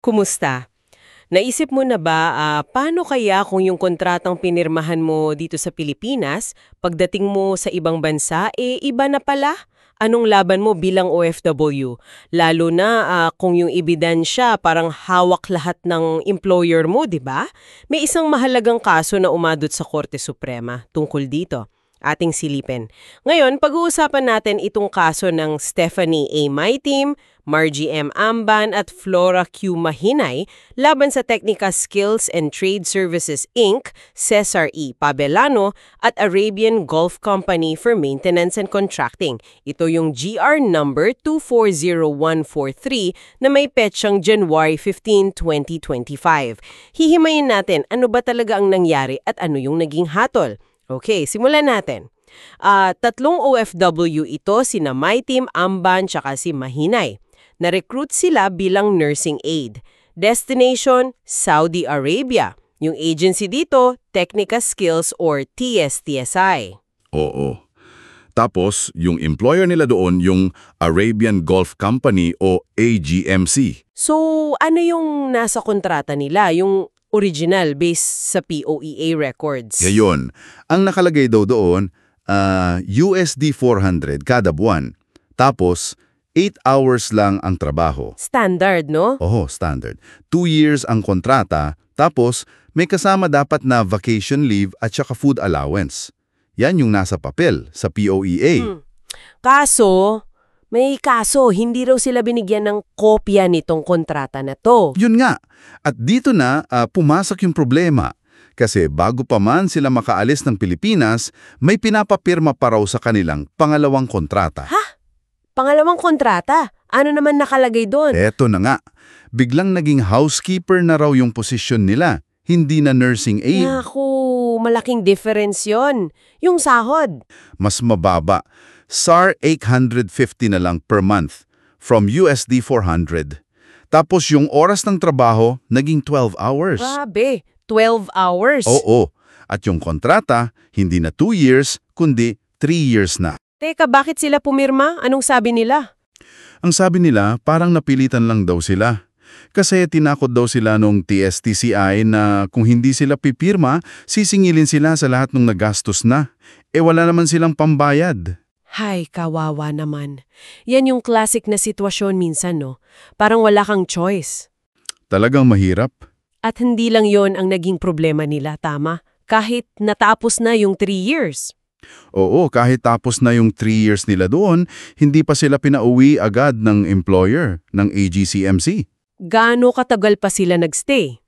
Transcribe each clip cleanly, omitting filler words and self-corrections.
Kumusta? Naisip mo na ba, paano kaya kung yung kontratang pinirmahan mo dito sa Pilipinas, pagdating mo sa ibang bansa, iba na pala? Anong laban mo bilang OFW? Lalo na kung yung ebidensya parang hawak lahat ng employer mo, di ba? May isang mahalagang kaso na umadot sa Korte Suprema tungkol dito. Ating silipin. Ngayon, pag-uusapan natin itong kaso ng Stephanie A. Maitim, Margie M. Amban at Flora Q. Mahinay laban sa Technica Skills and Trade Services Inc., Cesar E. Pabellano at Arabian Gulf Company for Maintenance and Contracting. Ito yung GR number 240143 na may petsang January 15, 2025. Hihimayin natin ano ba talaga ang nangyari at ano yung naging hatol. Okay, simulan natin. Tatlong OFW ito, sina Maitim, Amban, tsaka si Mahinay. Na-recruit sila bilang nursing aide. Destination, Saudi Arabia. Yung agency dito, Technica Skills or TSTSI. Oo. Tapos, yung employer nila doon, yung Arabian Gulf Company o AGMC. So, ano yung nasa kontrata nila? Yung original based sa POEA records? Ngayon, ang nakalagay daw doon, USD 400 kada buwan. Tapos, 8 hours lang ang trabaho. Standard, no? Oo, standard. 2 years ang kontrata, tapos may kasama dapat na vacation leave at saka food allowance. Yan yung nasa papel sa POEA. Kaso, may kaso, hindi raw sila binigyan ng kopya nitong kontrata na to. Yun nga. At dito na pumasok yung problema. Kasi bago pa man sila makaalis ng Pilipinas, may pinapapirma pa raw sa kanilang pangalawang kontrata. Ha? Pangalawang kontrata? Ano naman nakalagay doon? Eto na nga. Biglang naging housekeeper na raw yung posisyon nila, hindi na nursing aide. Naku, malaking difference yon. Yung sahod. Mas mababa. SAR 850 na lang per month from USD 400. Tapos yung oras ng trabaho, naging 12 hours. Grabe, 12 hours. Oo. At yung kontrata, hindi na 2 years, kundi 3 years na. Teka, bakit sila pumirma? Anong sabi nila? Ang sabi nila, parang napilitan lang daw sila. Kasi tinakot daw sila nung TSTCI na kung hindi sila pipirma, sisingilin sila sa lahat ng nagastos na. Wala naman silang pambayad. Hay, kawawa naman. Yan yung classic na sitwasyon minsan, no? Parang wala kang choice. Talagang mahirap. At hindi lang yon ang naging problema nila, tama? Kahit natapos na yung 3 years. Oo, kahit tapos na yung 3 years nila doon, hindi pa sila pinauwi agad ng employer, ng AGCMC. Gaano katagal pa sila nagstay?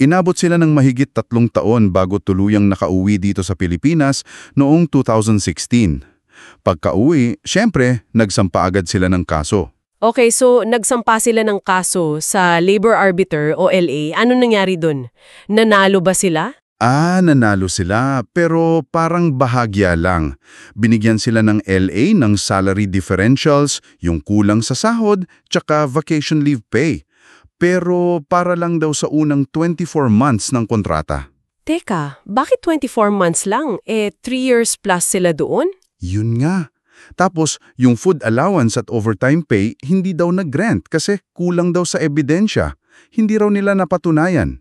Inabot sila ng mahigit 3 taon bago tuluyang nakauwi dito sa Pilipinas noong 2016. Pagka-uwi, syempre, nagsampa agad sila ng kaso. Okay, so nagsampa sila ng kaso sa Labor Arbiter o LA. Ano nangyari dun? Nanalo ba sila? Nanalo sila, pero parang bahagya lang. Binigyan sila ng LA ng salary differentials, yung kulang sa sahod, tsaka vacation leave pay. Pero para lang daw sa unang 24 months ng kontrata. Teka, bakit 24 months lang? 3 years plus sila doon? Yun nga. Tapos, yung food allowance at overtime pay, hindi daw nag-grant kasi kulang daw sa ebidensya. Hindi raw nila napatunayan.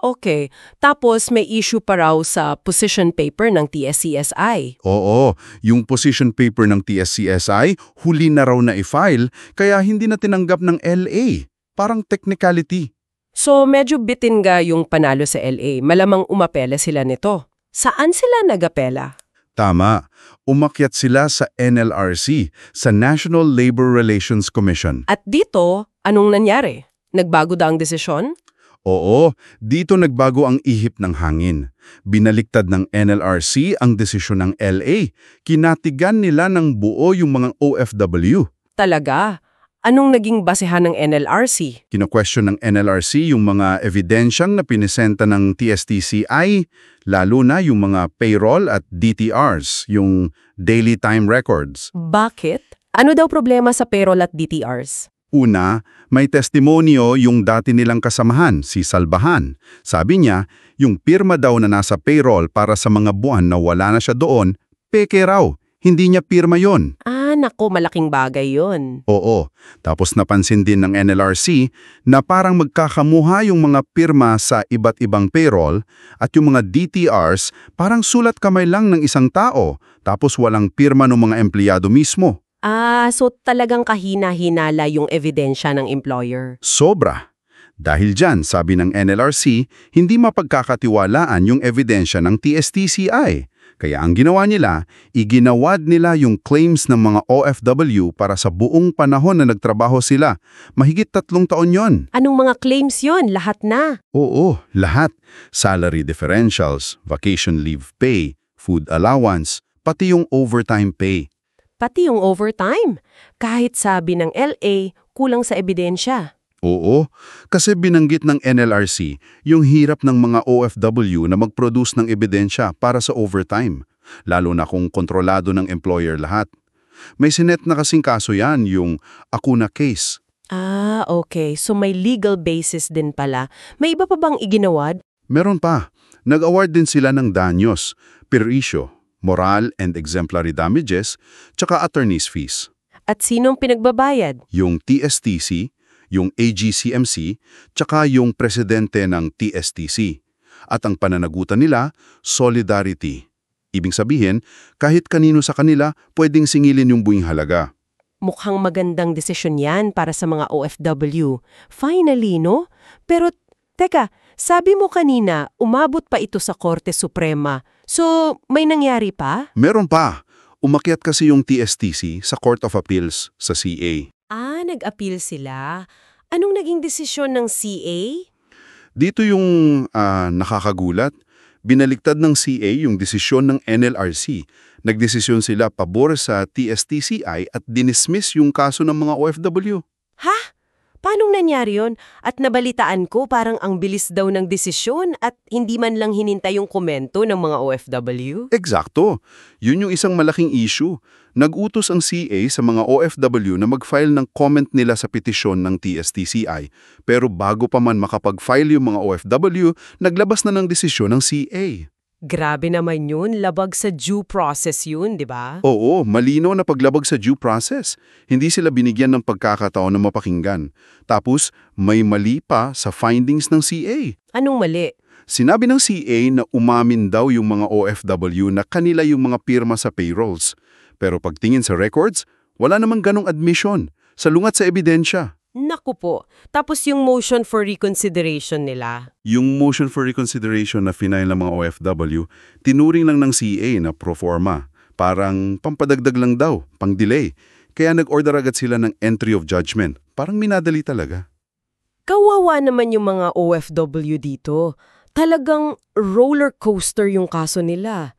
Okay. Tapos may issue pa raw sa position paper ng TSCSI. Oo, yung position paper ng TSCSI, huli na raw na i-file, kaya hindi na tinanggap ng LA. Parang technicality. So medyo bitin nga yung panalo sa LA. Malamang umapela sila nito. Saan sila nagapela? Tama. Umakyat sila sa NLRC, sa National Labor Relations Commission. At dito, anong nangyari? Nagbago daw ang desisyon? Oo, dito nagbago ang ihip ng hangin. Binaliktad ng NLRC ang desisyon ng LA. Kinatigan nila ng buo yung mga OFW. Talaga? Anong naging basehan ng NLRC? Kino-question ng NLRC yung mga evidensyang na pinisenta ng TSTCI, lalo na yung mga payroll at DTRs, yung daily time records. Bakit? Ano daw problema sa payroll at DTRs? Una, may testimonyo yung dati nilang kasamahan, si Salbahan. Sabi niya, yung pirma daw na nasa payroll para sa mga buwan na wala na siya doon, peke raw. Hindi niya pirma yon. Nako, malaking bagay yon. Oo. Tapos napansin din ng NLRC na parang magkakamuha yung mga pirma sa iba't ibang payroll at yung mga DTRs parang sulat kamay lang ng isang tao tapos walang pirma ng mga empleyado mismo. So talagang kahina-hinala yung ebidensya ng employer. Sobra. Dahil dyan, sabi ng NLRC, hindi mapagkakatiwalaan yung ebidensya ng TSTCI. Kaya ang ginawa nila, iginawad nila yung claims ng mga OFW para sa buong panahon na nagtrabaho sila. Mahigit 3 taon yon. Anong mga claims yon? Lahat na. Oo, lahat. Salary differentials, vacation leave pay, food allowance, pati yung overtime pay. Pati yung overtime. Kahit sabi ng LA, kulang sa ebidensya. Oo, kasi binanggit ng NLRC yung hirap ng mga OFW na mag-produce ng ebidensya para sa overtime, lalo na kung kontrolado ng employer lahat. May sinet na kasing kaso yan, yung Acuna case. Okay. So may legal basis din pala. May iba pa bang iginawad? Meron pa, nag-award din sila ng danyos, per issue, moral and exemplary damages, tsaka attorney's fees. At sinong pinagbabayad? Yung TSTC, yung AGCMC, tsaka yung presidente ng TSTC. At ang pananagutan nila, solidarity. Ibig sabihin, kahit kanino sa kanila, pwedeng singilin yung buwing halaga. Mukhang magandang desisyon yan para sa mga OFW. Finally, no? Pero, teka, sabi mo kanina, umabot pa ito sa Korte Suprema. So, may nangyari pa? Meron pa. Umakyat kasi yung TSTC sa Court of Appeals sa CA. Nag-appeal sila. Anong naging desisyon ng CA? Dito yung nakakagulat. Binaliktad ng CA yung desisyon ng NLRC. Nagdesisyon sila pabor sa TSTCI at dinismiss yung kaso ng mga OFW. Ha? Paanong nangyari yon? At nabalitaan ko parang ang bilis daw ng desisyon at hindi man lang hinintay yung komento ng mga OFW. Eksakto. Yun yung isang malaking issue. Nag-utos ang CA sa mga OFW na mag-file ng comment nila sa petisyon ng TSTCI. Pero bago pa man makapag-file yung mga OFW, naglabas na ng desisyon ng CA. Grabe naman yun, labag sa due process yun, di ba? Oo, malinaw na paglabag sa due process. Hindi sila binigyan ng pagkakataon na mapakinggan. Tapos, may mali pa sa findings ng CA. Anong mali? Sinabi ng CA na umamin daw yung mga OFW na kanila yung mga pirma sa payrolls. Pero pagtingin sa records, wala namang ganong admission. Salungat sa ebidensya. Naku po. Tapos yung motion for reconsideration nila. Yung motion for reconsideration na final ng mga OFW, tinuring lang ng CA na pro forma. Parang pampadagdag lang daw, pang-delay. Kaya nag-order agad sila ng entry of judgment. Parang minadali talaga. Kawawa naman yung mga OFW dito. Talagang roller coaster yung kaso nila.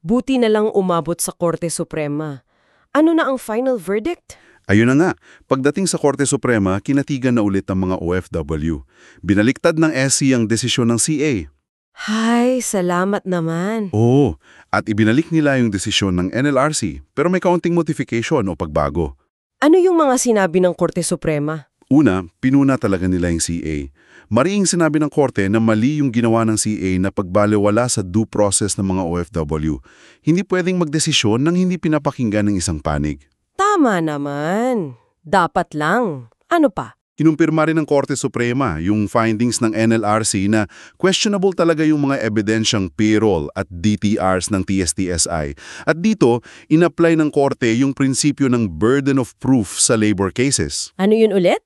Buti na lang umabot sa Korte Suprema. Ano na ang final verdict? Ayun na nga, pagdating sa Korte Suprema, kinatigan na ulit ang mga OFW. Binaliktad ng SC ang desisyon ng CA. Hay, salamat naman. Oo, at ibinalik nila yung desisyon ng NLRC, pero may kaunting modification o pagbago. Ano yung mga sinabi ng Korte Suprema? Una, pinuna talaga nila yung CA. Mariing sinabi ng Korte na mali yung ginawa ng CA na pagbaliwala sa due process ng mga OFW. Hindi pwedeng magdesisyon nang hindi pinapakinggan ng isang panig. Tama naman. Dapat lang. Ano pa? Kinumpirma rin ng Korte Suprema yung findings ng NLRC na questionable talaga yung mga ebidensyang payroll at DTRs ng TSTSI. At dito, in-apply ng Korte yung prinsipyo ng burden of proof sa labor cases. Ano yun ulit?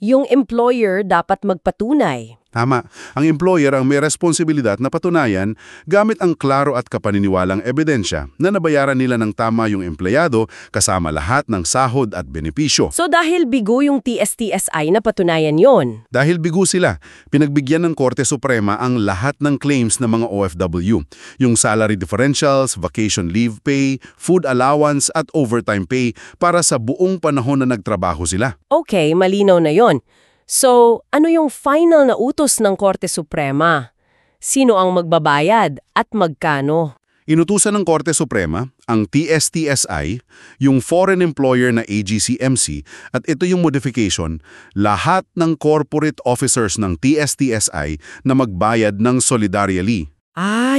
Yung employer dapat magpatunay. Tama. Ang employer ang may responsibilidad na patunayan gamit ang klaro at kapaniniwalang ebidensya na nabayaran nila ng tama yung empleyado kasama lahat ng sahod at benepisyo. So dahil bigo yung TSTSI na patunayan yon. Dahil bigo sila, pinagbigyan ng Korte Suprema ang lahat ng claims ng mga OFW. Yung salary differentials, vacation leave pay, food allowance at overtime pay para sa buong panahon na nagtrabaho sila. Okay, malinaw na yon. So, ano yung final na utos ng Korte Suprema? Sino ang magbabayad at magkano? Inutusan ng Korte Suprema ang TSTSI, yung foreign employer na AGCMC, at ito yung modification, lahat ng corporate officers ng TSTSI na magbayad ng solidarily.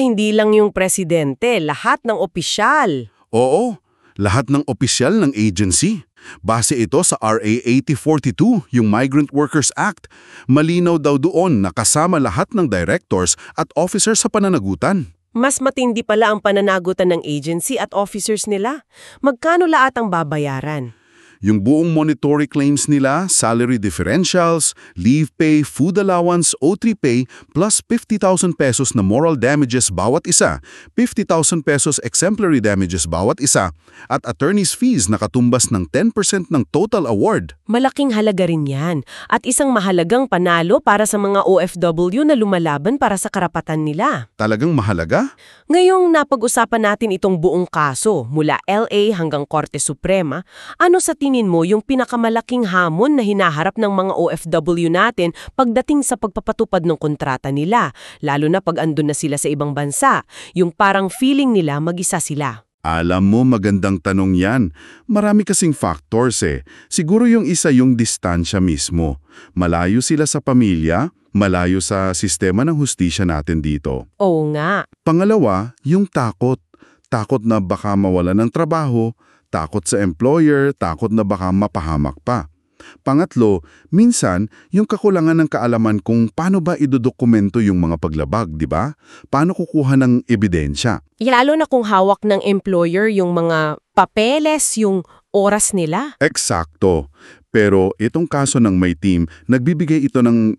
Hindi lang yung presidente, lahat ng opisyal. Oo, Lahat ng opisyal ng agency. Base ito sa RA 8042, yung Migrant Workers Act. Malinaw daw doon na kasama lahat ng directors at officers sa pananagutan. Mas matindi pala ang pananagutan ng agency at officers nila. Magkano lahat ang babayaran? Yung buong monetary claims nila, salary differentials, leave pay, food allowance, O3 pay, plus 50,000 pesos na moral damages bawat isa, 50,000 pesos exemplary damages bawat isa, at attorney's fees na katumbas ng 10% ng total award. Malaking halaga rin yan. At isang mahalagang panalo para sa mga OFW na lumalaban para sa karapatan nila. Talagang mahalaga? Ngayong napag-usapan natin itong buong kaso, mula LA hanggang Korte Suprema, ano sa tingin mo yung pinakamalaking hamon na hinaharap ng mga OFW natin pagdating sa pagpapatupad ng kontrata nila, lalo na pag andun na sila sa ibang bansa, yung parang feeling nila mag-isa sila? Alam mo, magandang tanong yan. Marami kasing factors eh. Siguro yung isa yung distansya mismo. Malayo sila sa pamilya, malayo sa sistema ng hustisya natin dito. Oo nga. Pangalawa, yung takot. Takot na baka mawala ng trabaho, takot sa employer, takot na baka mapahamak pa. Pangatlo, minsan, yung kakulangan ng kaalaman kung paano ba idodokumento yung mga paglabag, di ba? Paano kukuha ng ebidensya? Lalo na kung hawak ng employer yung mga papeles, yung oras nila. Eksakto. Pero itong kaso ng may team, nagbibigay ito ng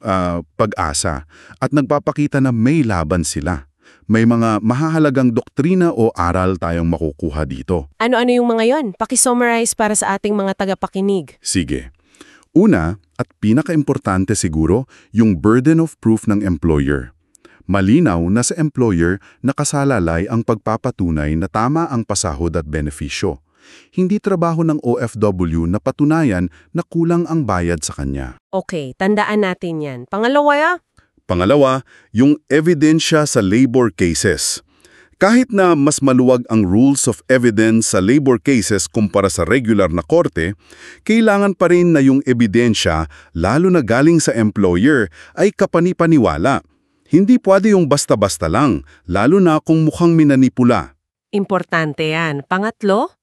pag-asa at nagpapakita na may laban sila. May mga mahahalagang doktrina o aral tayong makukuha dito. Ano-ano yung mga yon? Paki-summarize para sa ating mga tagapakinig. Sige. Una, at pinaka-importante siguro, yung burden of proof ng employer. Malinaw na sa employer nakasalalay ang pagpapatunay na tama ang pasahod at benepisyo. Hindi trabaho ng OFW na patunayan na kulang ang bayad sa kanya. Okay, tandaan natin yan. Pangalawa, Pangalawa, yung ebidensya sa labor cases. Kahit na mas maluwag ang rules of evidence sa labor cases kumpara sa regular na korte, kailangan pa rin na yung ebidensya, lalo na galing sa employer, ay kapani-paniwala. Hindi pwede yung basta-basta lang, lalo na kung mukhang minanipula. importante yan. Pangatlo,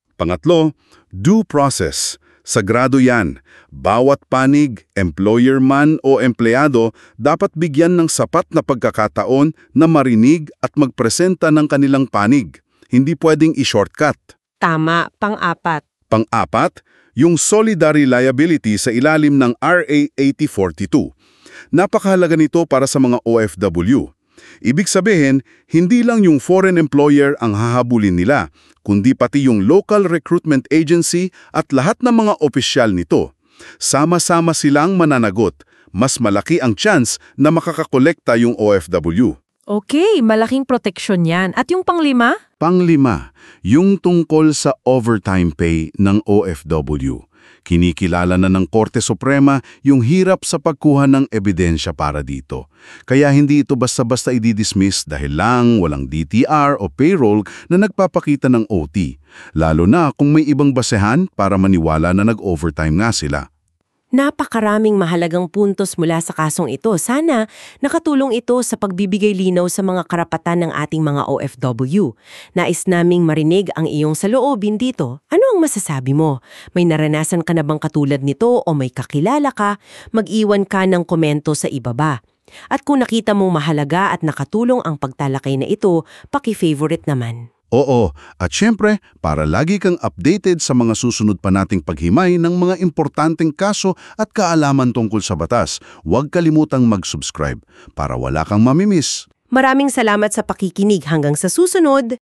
Due process. Sagrado yan. Bawat panig, employer man o empleyado, dapat bigyan ng sapat na pagkakataon na marinig at magpresenta ng kanilang panig. Hindi pwedeng i-shortcut. tama. Pang-apat, Pang-apat, yung solidary liability sa ilalim ng RA 8042. Napakahalaga nito para sa mga OFW. Ibig sabihin, hindi lang yung foreign employer ang hahabulin nila, kundi pati yung local recruitment agency at lahat ng mga opisyal nito. Sama-sama silang mananagot. Mas malaki ang chance na makakakolekta yung OFW. okay, malaking proteksyon yan. At yung panglima? Panglima, yung tungkol sa overtime pay ng OFW. Kinikilala na ng Korte Suprema yung hirap sa pagkuha ng ebidensya para dito. Kaya hindi ito basta-basta i-dismiss dahil lang walang DTR o payroll na nagpapakita ng OT. Lalo na kung may ibang basehan para maniwala na nag-overtime nga sila. Napakaraming mahalagang puntos mula sa kasong ito. Sana nakatulong ito sa pagbibigay linaw sa mga karapatan ng ating mga OFW. Nais naming marinig ang iyong saloobin dito. Ano ang masasabi mo? May naranasan ka na bang katulad nito o may kakilala ka? Mag-iwan ka ng komento sa ibaba. At kung nakita mong mahalaga at nakatulong ang pagtalakay na ito, paki-favorite naman. Oo, at syempre, para lagi kang updated sa mga susunod pa nating paghimay ng mga importanteng kaso at kaalaman tungkol sa batas, huwag kalimutang mag-subscribe para wala kang mamimiss. Maraming salamat sa pakikinig. Hanggang sa susunod!